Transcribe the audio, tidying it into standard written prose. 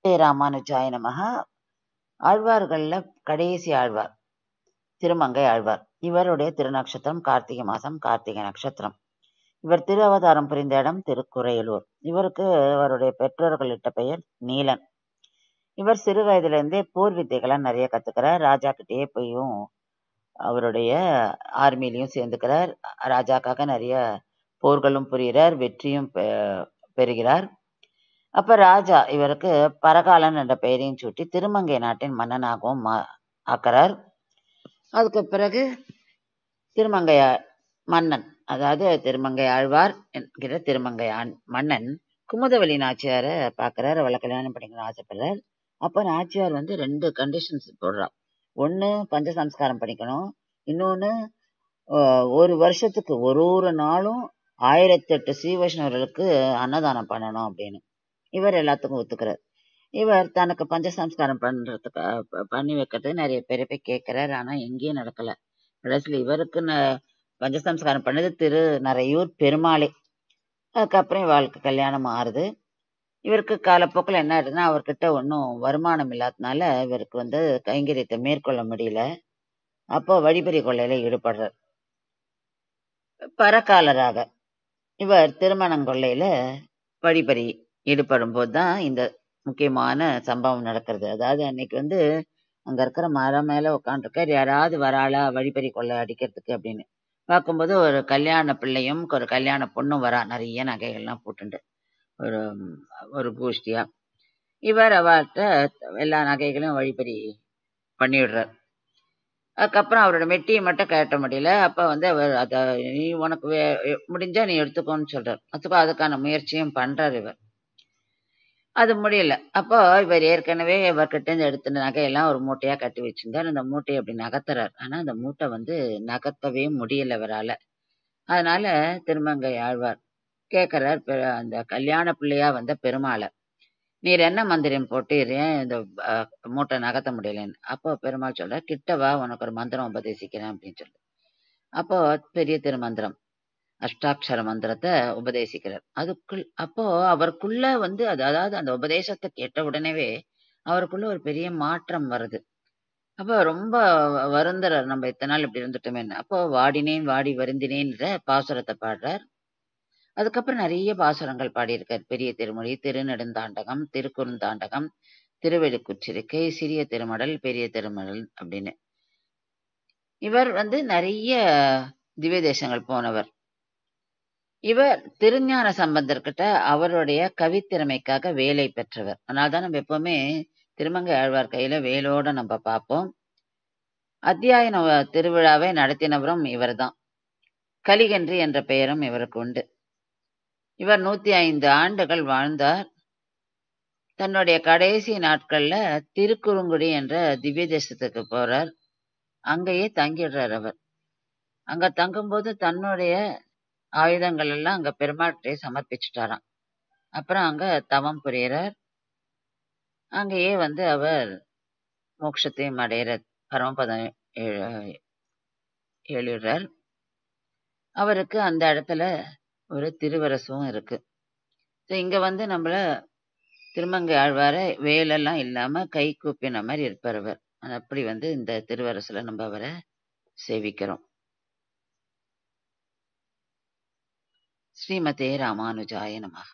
ராமானுஜாய நமஹ. ஆழ்வார்கள்ல கடைசி ஆழ்வார் திருமங்கை ஆழ்வார். இவருடைய திருநக்ஷத்திரம் கார்த்திகை மாசம், கார்த்திகை நட்சத்திரம். இவர் திரு அவதாரம் புரிந்த இடம் திருக்குறையலூர். இவருக்கு அவருடைய பெற்றோர்கள் இட்ட பெயர் நீலன். இவர் சிறு வயதிலிருந்தே போர் வித்தைகளை நிறைய கத்துக்கிறார். ராஜா கிட்டேயே போயும் அவருடைய ஆர்மிலையும் சேர்ந்துக்கிறார். ராஜாக்காக நிறைய போர்களும் புரிகிறார், வெற்றியும் பெறுகிறார். அப்ப ராஜா இவருக்கு பரகாலன் என்ற பெயரையும் சூட்டி திருமங்கை நாட்டின் மன்னனாகவும் ஆக்கிறார். அதுக்கு பிறகு திருமங்கை மன்னன், அதாவது திருமங்கை ஆழ்வார் என்கிற திருமங்கை மன்னன் குமுதவல்லி நாச்சியாரை பார்க்கிறார். அவளை கல்யாணம் பண்ணிக்கணும்னு ஆசைப்படுறார். அப்ப நாச்சியார் 2 கண்டிஷன்ஸ் போடுறான். ஒண்ணு பஞ்சசம்ஸ்காரம் பண்ணிக்கணும், இன்னொன்னு 1 வருஷத்துக்கு ஒரு நாளும் 1008 ஸ்ரீவைஷ்ணவர்களுக்கு அன்னதானம் பண்ணணும் அப்படின்னு. இவர் எல்லாத்துக்கும் ஒத்துக்கிறார். இவர் தனக்கு பஞ்சசம்ஸ்காரம் பண்ணி வைக்கிறது நிறைய பேரை போய் கேட்கிறார். ஆனா எங்கேயும் நடக்கல. கடைசியில் இவருக்கு பஞ்சசம்ஸ்காரம் பண்ணது திருநறையூர் பெருமாளே. அதுக்கப்புறம் இவளுக்கு கல்யாணம் ஆறுது. இவருக்கு காலப்போக்கில் என்ன ஆயிடுதுன்னா, அவர்கிட்ட ஒன்றும் வருமானம் இல்லாததுனால இவருக்கு கைங்கரியத்தை மேற்கொள்ள முடியல. அப்போ வழிபறி கொள்ளையில ஈடுபடுறார். பரகாலராக இவர் திருமணம் கொள்ளையில வழிபறி ஈடுபடும் போதுதான் இந்த முக்கியமான சம்பவம் நடக்கிறது. அதாவது அன்னைக்கு அங்க இருக்கிற மரம் மேல உட்காந்துருக்கார். யாராவது வராளா வழிபறி கொள்ளை அடிக்கிறதுக்கு அப்படின்னு பார்க்கும்போது ஒரு கல்யாண பிள்ளையும் ஒரு கல்யாண பொண்ணும் வரா, நிறைய நகைகள்லாம் போட்டுண்டு ஒரு கோஷ்டியா. இவர் அவர்கிட்ட எல்லா நகைகளையும் வழிபறி பண்ணிவிடுறார். அதுக்கப்புறம் அவரோட மெட்டியை மட்டும் கட்ட முடியல. அப்ப அவர் அதை நீ உனக்கு முடிஞ்சா நீ எடுத்துக்கோன்னு சொல்றார். அதுக்கான முயற்சியும் பண்றார் இவர். அது முடியல. அப்போ இவர் ஏற்கனவே இவர்கிட்ட இருந்து எடுத்த நகையெல்லாம் ஒரு மூட்டையா கட்டி வச்சிருந்தார். அந்த மூட்டையை அப்படி நகர்த்துறார். ஆனா அந்த மூட்டை நகர்த்தவே முடியல இவரால. அதனால திருமங்கை ஆழ்வார் கேட்கிறார் அந்த கல்யாண பிள்ளையா வந்த பெருமாளை, நீர் என்ன மந்திரம் போட்டீரேன் இந்த மூட்டை நகர்த்த முடியலன்னு. அப்போ பெருமாள் சொல்றார், கிட்டவா உனக்கு ஒரு மந்திரம் உபதேசிக்கிறேன் அப்படின்னு சொல்லி. அப்போ பெரிய திருமந்திரம் அஷ்டாட்சர மந்திரத்தை உபதேசிக்கிறார். அப்போ அவருக்குள்ள அதாவது அந்த உபதேசத்தை கேட்ட உடனேவே அவருக்குள்ள ஒரு பெரிய மாற்றம் வருது. அப்போ ரொம்ப வருந்துறார், நம்ம இத்தனை நாள் இப்படி இருந்துட்டோமே. அப்போ வாடினேன் வாடி வருந்தினேன்ற பாசுரத்தை பாடுறார். அதுக்கப்புறம் நிறைய பாசுரங்கள் பாடியிருக்கார். பெரிய திருமொழி, திருநெடுந்தாண்டகம், திருக்குறுந்தாண்டகம், திருவெளிக்குச்சிருக்கை, சிறிய திருமடல், பெரிய திருமடல் அப்படின்னு. இவர் நிறைய திவ்ய தேசங்கள் போனவர். இவர் திருஞான சம்பந்தர்கிட்ட அவருடைய கவித்திறமைக்காக வேலை பெற்றவர். அதனால்தான் நம்ம எப்பவுமே திருமங்கை ஆழ்வார் கையில வேலோட நம்ம பார்ப்போம். அத்தியாய திருவிழாவை நடத்தினவரும் இவர் தான். கலிகன்றி என்ற பெயரும் இவருக்கு உண்டு. இவர் 105 ஆண்டுகள் வாழ்ந்தார். தன்னுடைய கடைசி நாட்கள்ல திருக்குறுங்குடி என்ற திவ்ய தேசத்துக்கு போறார். அங்கேயே தங்கிடுறார் அவர். அங்க தங்கும்போது தன்னுடைய ஆயுதங்கள் எல்லாம் அங்க பெருமாட்டை சமர்ப்பிச்சுட்டாராம். அப்புறம் அங்க தவம் புரியறார். அங்கேயே அவர் மோட்சத்தையும் அடையிற பரமபதம் எழுறார். அவருக்கு அந்த இடத்துல ஒரு திருவரசும் இருக்கு. இங்க நம்மள திருமங்கை ஆழ்வார வேலெல்லாம் இல்லாம கை கூப்பின மாதிரி இருப்பார் அவர். அப்படி இந்த திருவரசுல நம்ம அவரை சேவிக்கிறோம். ஸ்ரீமதே ராமானுஜாய நமஹ.